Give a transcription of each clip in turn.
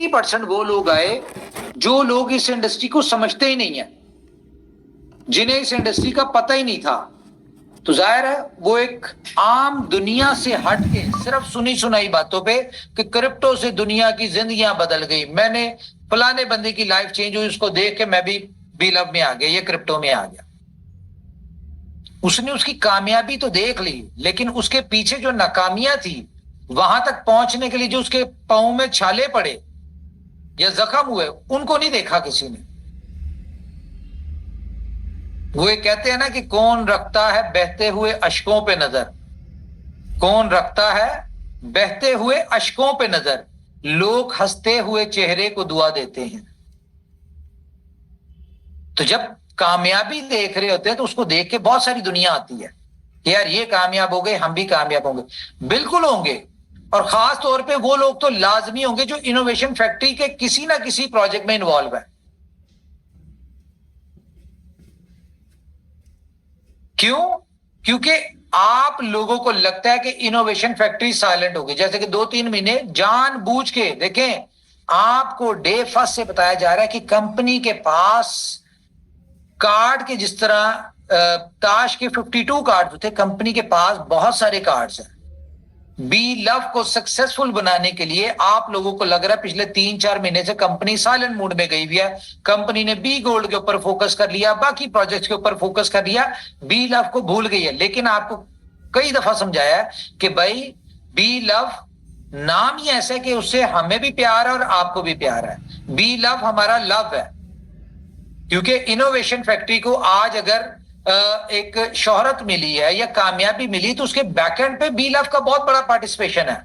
90% वो लोग आए जो लोग इस इंडस्ट्री को समझते ही नहीं है, जिन्हें इस इंडस्ट्री का पता ही नहीं था। तो जाहिर है वो एक आम दुनिया से हट के सिर्फ सुनी सुनाई बातों पे कि क्रिप्टो से दुनिया की जिंदगियां बदल गई, मैंने फलाने बंदे की लाइफ चेंज हुई, उसको देख के मैं भी बीलव में आ गया, ये क्रिप्टो में आ गया। उसने उसकी कामयाबी तो देख ली, लेकिन उसके पीछे जो नाकामियां थी, वहां तक पहुंचने के लिए जो उसके पांव में छाले पड़े या जख्म हुए, उनको नहीं देखा किसी ने। वो ये कहते हैं ना कि कौन रखता है बहते हुए अश्कों पे नजर, कौन रखता है बहते हुए अश्कों पे नजर, लोग हंसते हुए चेहरे को दुआ देते हैं। तो जब कामयाबी देख रहे होते हैं तो उसको देख के बहुत सारी दुनिया आती है कि यार ये कामयाब हो गए, हम भी कामयाब होंगे। बिल्कुल होंगे, और खास तौर पे वो लोग तो लाजमी होंगे जो इनोवेशन फैक्ट्री के किसी ना किसी प्रोजेक्ट में इन्वॉल्व है। क्यों? क्योंकि आप लोगों को लगता है कि इनोवेशन फैक्ट्री साइलेंट होगी। जैसे कि 2-3 महीने जानबूझ के देखें, आपको डे फर्स्ट से बताया जा रहा है कि कंपनी के पास कार्ड के, जिस तरह ताश के 52 कार्ड थे, कंपनी के पास बहुत सारे कार्ड्स हैं। बी लव को सक्सेसफुल बनाने के लिए आप लोगों को लग रहा है पिछले 3-4 महीने से कंपनी साइलेंट मोड में गई हुई है। कंपनी ने बी गोल्ड के ऊपर फोकस कर लिया, बाकी प्रोजेक्ट्स के ऊपर फोकस कर लिया, बी लव को भूल गई है। लेकिन आपको कई दफा समझाया है कि भाई बी लव नाम ही ऐसा है कि उससे हमें भी प्यार है और आपको भी प्यार है। बी लव हमारा लव है, क्योंकि इनोवेशन फैक्ट्री को आज अगर एक शोहरत मिली है या कामयाबी मिली तो उसके बैकएंड पे बी लव का बहुत बड़ा पार्टिसिपेशन है।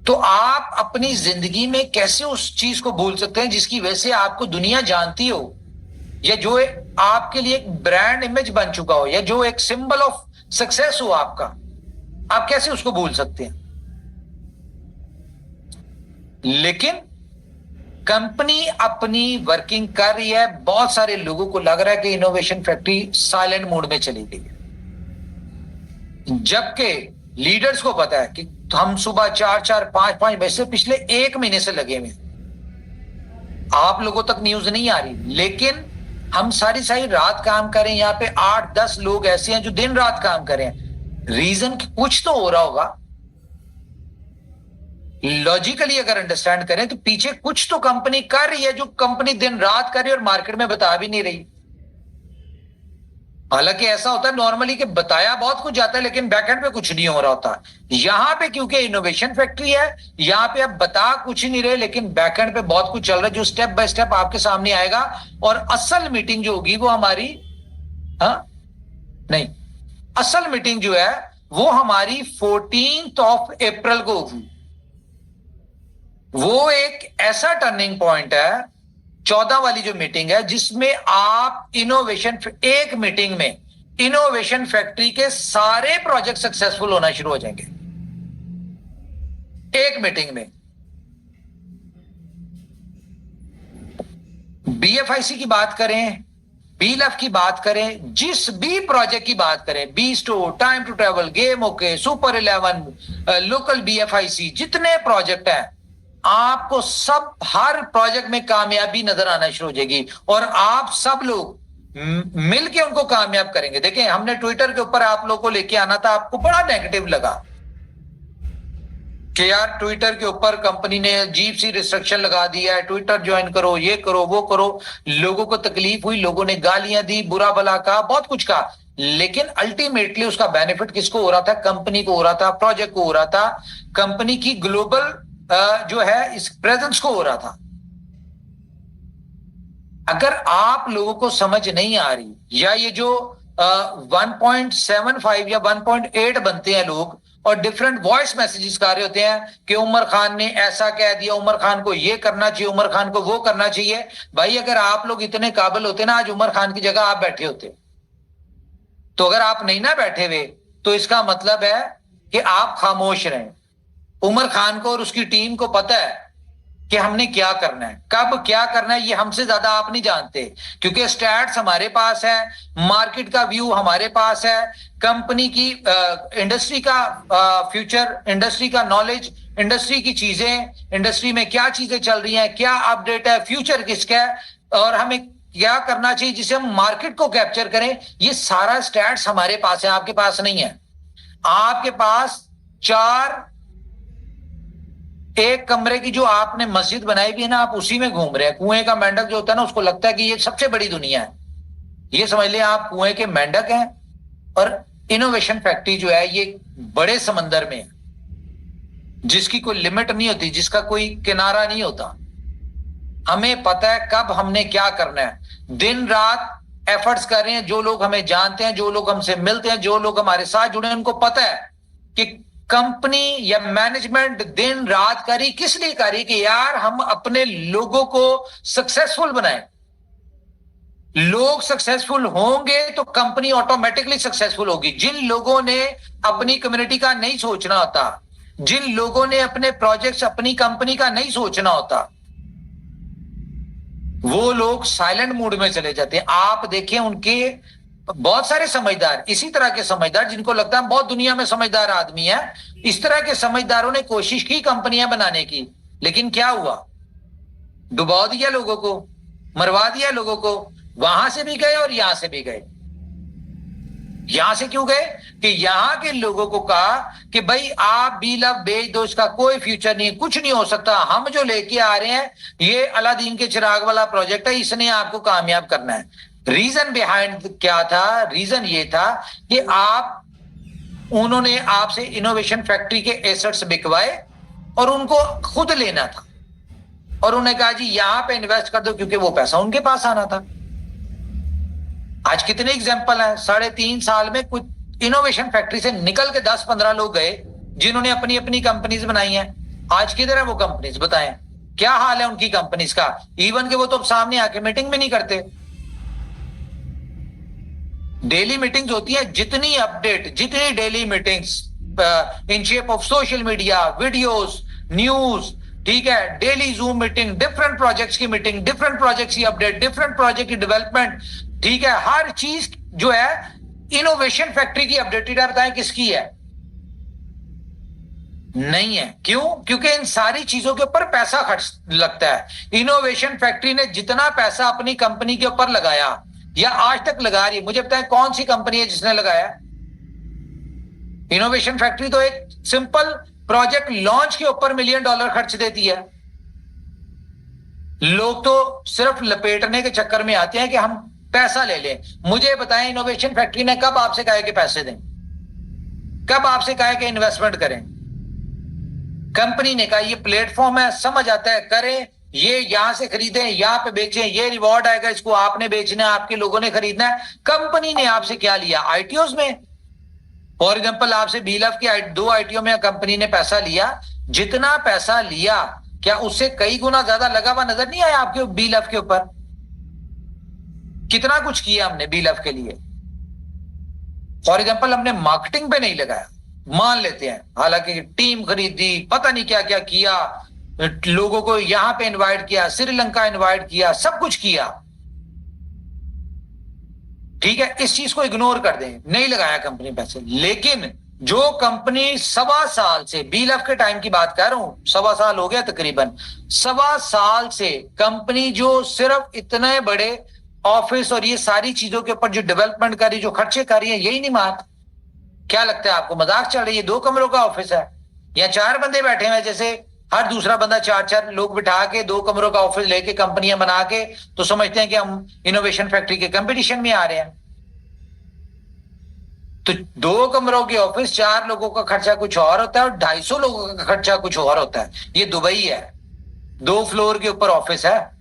तो आप अपनी जिंदगी में कैसे उस चीज को भूल सकते हैं जिसकी वजह से आपको दुनिया जानती हो, या जो आपके लिए एक ब्रांड इमेज बन चुका हो, या जो एक सिंबल ऑफ सक्सेस हो आपका, आप कैसे उसको भूल सकते हैं? लेकिन कंपनी अपनी वर्किंग कर रही है। बहुत सारे लोगों को लग रहा है कि इनोवेशन फैक्ट्री साइलेंट मोड में चली गई है, जबकि लीडर्स को पता है कि हम सुबह 4-4, 5-5 बजे से पिछले 1 महीने से लगे हुए। आप लोगों तक न्यूज नहीं आ रही, लेकिन हम सारी सारी रात काम करें। यहाँ पे 8-10 लोग ऐसे हैं जो दिन रात काम करें। रीजन कुछ तो हो रहा होगा, लॉजिकली अगर अंडरस्टैंड करें तो पीछे कुछ तो कंपनी कर रही है जो कंपनी दिन रात कर रही है और मार्केट में बता भी नहीं रही। हालांकि ऐसा होता है नॉर्मली कि बताया बहुत कुछ जाता है लेकिन बैकएंड पे कुछ नहीं हो रहा होता। यहां पे क्योंकि इनोवेशन फैक्ट्री है, यहां पे आप बता कुछ नहीं रहे लेकिन बैकएंड पे बहुत कुछ चल रहा है जो स्टेप बाय स्टेप आपके सामने आएगा। और असल मीटिंग जो होगी वो हमारी, नहीं, असल मीटिंग जो है वो हमारी 14 अप्रैल को होगी। वो एक ऐसा टर्निंग पॉइंट है, 14 वाली जो मीटिंग है, जिसमें आप एक मीटिंग में इनोवेशन फैक्ट्री के सारे प्रोजेक्ट सक्सेसफुल होना शुरू हो जाएंगे। एक मीटिंग में बीएफआईसी की बात करें, बीलफ की बात करें, जिस भी प्रोजेक्ट की बात करें, B store, time to travel, game okay, super 11, local BFIC, जितने प्रोजेक्ट हैं, आपको सब हर प्रोजेक्ट में कामयाबी नजर आना शुरू हो जाएगी और आप सब लोग मिलके उनको कामयाब करेंगे। देखें, हमने ट्विटर के ऊपर आप लोगों को लेके आना था, आपको बड़ा नेगेटिव लगा कि यार ट्विटर के ऊपर कंपनी ने अजीब सी रिस्ट्रिक्शन लगा दिया है, ट्विटर ज्वाइन करो, ये करो, वो करो। लोगों को तकलीफ हुई, लोगों ने गालियां दी, बुरा भला कहा, बहुत कुछ कहा, लेकिन अल्टीमेटली उसका बेनिफिट किसको हो रहा था? कंपनी को हो रहा था, प्रोजेक्ट को हो रहा था, कंपनी की ग्लोबल जो है इस प्रेजेंस को हो रहा था। अगर आप लोगों को समझ नहीं आ रही, या ये जो 1.75 या 1.8 बनते हैं लोग और डिफरेंट वॉइस मैसेजेस कर रहे होते हैं कि उमर खान ने ऐसा कह दिया, उमर खान को ये करना चाहिए, उमर खान को वो करना चाहिए। भाई अगर आप लोग इतने काबिल होते ना, आज उमर खान की जगह आप बैठे होते। तो अगर आप नहीं ना बैठे हुए तो इसका मतलब है कि आप खामोश रहें। उमर खान को और उसकी टीम को पता है कि हमने क्या करना है, कब क्या करना है, ये हमसे ज्यादा आप नहीं जानते, क्योंकि स्टैट्स हमारे पास है, मार्केट का व्यू हमारे पास है, कंपनी की इंडस्ट्री का फ्यूचर, इंडस्ट्री का नॉलेज, इंडस्ट्री की चीजें, इंडस्ट्री में क्या चीजें चल रही हैं, क्या अपडेट है, फ्यूचर किसका है, और हमें क्या करना चाहिए जिससे हम मार्केट को कैप्चर करें, ये सारा स्टैट्स हमारे पास है, आपके पास नहीं है। आपके पास चार एक कमरे की जो आपने मस्जिद बनाई भी है ना, आप उसी में घूम रहे हैं। कुएं का मेंढक जो होता है ना, उसको लगता है कि ये सबसे बड़ी दुनिया है। ये समझ लिया आप कुएं के मेंढक हैं। और इनोवेशन फैक्ट्री जो है ये बड़े समंदर में है, जिसकी कोई लिमिट नहीं होती, जिसका कोई किनारा नहीं होता। हमें पता है कब हमने क्या करना है, दिन रात एफर्ट्स कर रहे हैं। जो लोग हमें जानते हैं, जो लोग हमसे मिलते हैं, जो लोग हमारे साथ जुड़े हैं, उनको पता है कि कंपनी या मैनेजमेंट दिन रात करी, किस लिए करी, कि यार हम अपने लोगों को सक्सेसफुल बनाएं। लोग सक्सेसफुल होंगे तो कंपनी ऑटोमेटिकली सक्सेसफुल होगी। जिन लोगों ने अपनी कम्युनिटी का नहीं सोचना होता, जिन लोगों ने अपने प्रोजेक्ट्स, अपनी कंपनी का नहीं सोचना होता, वो लोग साइलेंट मूड में चले जाते हैं। आप देखें, उनके बहुत सारे समझदार, इसी तरह के समझदार जिनको लगता है बहुत दुनिया में समझदार आदमी है, इस तरह के समझदारों ने कोशिश की कंपनियां बनाने की, लेकिन क्या हुआ, डुबा दिया लोगों को, मरवा दिया लोगों को। वहां से भी गए और यहां से भी गए। यहां से क्यों गए, कि यहां के लोगों को कहा कि भाई आप बी लव बेच दो, इसका कोई फ्यूचर नहीं, कुछ नहीं हो सकता, हम जो लेके आ रहे हैं ये अलादीन के चिराग वाला प्रोजेक्ट है, इसने आपको कामयाब करना है। रीजन बिहाइंड क्या था, रीजन ये था कि उन्होंने आपसे इनोवेशन फैक्ट्री के एसेट्स बिकवाए और उनको खुद लेना था, और उन्हें कहा जी यहां पे इन्वेस्ट कर दो, क्योंकि वो पैसा उनके पास आना था। आज कितने एग्जाम्पल हैं, 3.5 साल में कुछ इनोवेशन फैक्ट्री से निकल के 10-15 लोग गए जिन्होंने अपनी अपनी कंपनीज बनाई हैं। आज किधर है वो कंपनीज, बताएं क्या हाल है उनकी कंपनीज का। इवन के वो तो सामने आके मीटिंग भी नहीं करते। डेली मीटिंग्स होती है, जितनी अपडेट, जितनी daily meetings in shape of social media, videos, news, ठीक है, daily zoom meeting, different projects की मीटिंग, डिफरेंट प्रोजेक्ट्स की अपडेट, डिफरेंट प्रोजेक्ट की डेवलपमेंट, ठीक है, हर चीज जो है इनोवेशन फैक्ट्री की अपडेटेड है। बताएं किसकी है, नहीं है। क्यों, क्योंकि इन सारी चीजों के ऊपर पैसा खर्च लगता है। इनोवेशन फैक्ट्री ने जितना पैसा अपनी कंपनी के ऊपर लगाया या आज तक लगा रही है, मुझे बताएं कौन सी कंपनी है जिसने लगाया। इनोवेशन फैक्ट्री तो एक सिंपल प्रोजेक्ट लॉन्च के ऊपर $1 मिलियन खर्च देती है। लोग तो सिर्फ लपेटने के चक्कर में आते हैं कि हम पैसा ले लें। मुझे बताएं इनोवेशन फैक्ट्री ने कब आपसे कहा कि पैसे दें, कब आपसे कहा कि इन्वेस्टमेंट करें। कंपनी ने कहा ये प्लेटफॉर्म है, समझ आता है, करें, ये यहां से खरीदें, यहां पे बेचें, ये रिवॉर्ड आएगा, इसको आपने बेचना है, आपके लोगों ने खरीदना है। कंपनी ने आपसे क्या लिया, आईटीओज में। फॉर एग्जाम्पल आपसे बीलफ के 2 आईटीओ में कंपनी ने पैसा लिया। जितना पैसा लिया क्या उससे कई गुना ज्यादा लगा हुआ नजर नहीं आया आपके बीलफ के ऊपर। कितना कुछ किया हमने बीलफ के लिए। फॉर एग्जाम्पल हमने मार्केटिंग पे नहीं लगाया, मान लेते हैं, हालांकि टीम खरीदी, पता नहीं क्या क्या किया, लोगों को यहां पे इनवाइट किया, श्रीलंका इनवाइट किया, सब कुछ किया, ठीक है, इस चीज को इग्नोर कर दें, नहीं लगाया कंपनी पैसे। लेकिन जो कंपनी 1.25 साल से, बीलफ के टाइम की बात कर रहा हूं, 1.25 साल हो गया तकरीबन, 1.25 साल से कंपनी जो सिर्फ इतने बड़े ऑफिस और ये सारी चीजों के ऊपर जो डेवलपमेंट कर रही, जो खर्चे कर रही है, यही नहीं मात। क्या लगता है आपको मजाक चल रही है? 2 कमरों का ऑफिस है या 4 बंदे बैठे हुए, जैसे हर दूसरा बंदा 4-4 लोग बिठा के 2 कमरों का ऑफिस लेके कंपनियां बना के तो समझते हैं कि हम इनोवेशन फैक्ट्री के कंपटीशन में आ रहे हैं। तो 2 कमरों के ऑफिस, 4 लोगों का खर्चा कुछ और होता है और 250 लोगों का खर्चा कुछ और होता है। ये दुबई है, 2 फ्लोर के ऊपर ऑफिस है।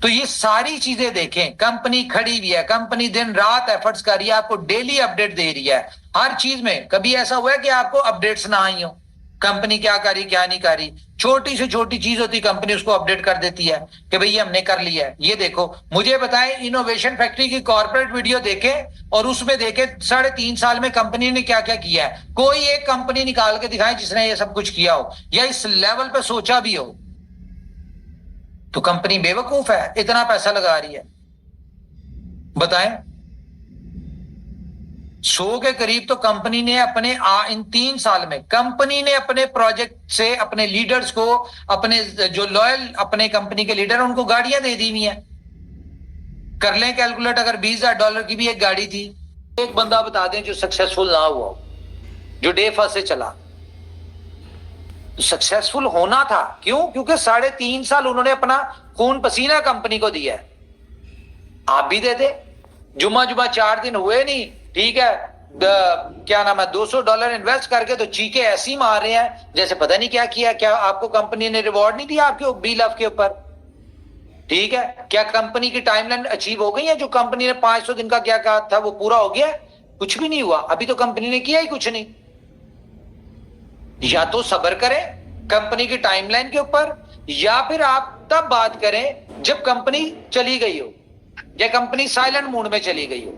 तो ये सारी चीजें देखें, कंपनी खड़ी हुई है, कंपनी दिन रात एफर्ट्स कर रही है, आपको डेली अपडेट दे रही है हर चीज में। कभी ऐसा हुआ है कि आपको अपडेट्स ना आई हो? कंपनी क्या करी क्या नहीं करी, छोटी से छोटी चीज होती कंपनी उसको अपडेट कर देती है कि भाई ये हमने कर लिया है। ये देखो, मुझे बताएं इनोवेशन फैक्ट्री की कॉर्पोरेट वीडियो देखे और उसमें देखे 3.5 साल में कंपनी ने क्या क्या किया है। कोई एक कंपनी निकाल के दिखाए जिसने ये सब कुछ किया हो या इस लेवल पे सोचा भी हो। तो कंपनी बेवकूफ है, इतना पैसा लगा रही है। बताएं, 100 के करीब तो कंपनी ने अपने इन 3 साल में कंपनी ने अपने प्रोजेक्ट से अपने लीडर्स को, अपने जो लॉयल अपने कंपनी के लीडर उनको गाड़ियां दे दी हुई हैं। कर लें कैलकुलेट, अगर $20,000 की भी एक गाड़ी थी, एक बंदा बता दें जो सक्सेसफुल ना हुआ, जो डे फर्स्ट से चला। सक्सेसफुल होना था, क्यों? क्योंकि 3.5 साल उन्होंने अपना खून पसीना कंपनी को दिया है। आप भी दे दे, जुम्मा 4 दिन हुए नहीं, ठीक है, क्या नाम है, $200 इन्वेस्ट करके तो चीखे ऐसी मार रहे हैं जैसे पता नहीं क्या किया। क्या आपको कंपनी ने रिवॉर्ड नहीं दिया आपके BLOF के ऊपर? ठीक है, क्या कंपनी की टाइमलाइन अचीव हो गई है? जो कंपनी ने 500 दिन का क्या कहा था वो पूरा हो गया? कुछ भी नहीं हुआ, अभी तो कंपनी ने किया ही कुछ नहीं। या तो सब्र करें कंपनी की टाइमलाइन के ऊपर, या फिर आप तब बात करें जब कंपनी चली गई हो या कंपनी साइलेंट मोड में चली गई हो।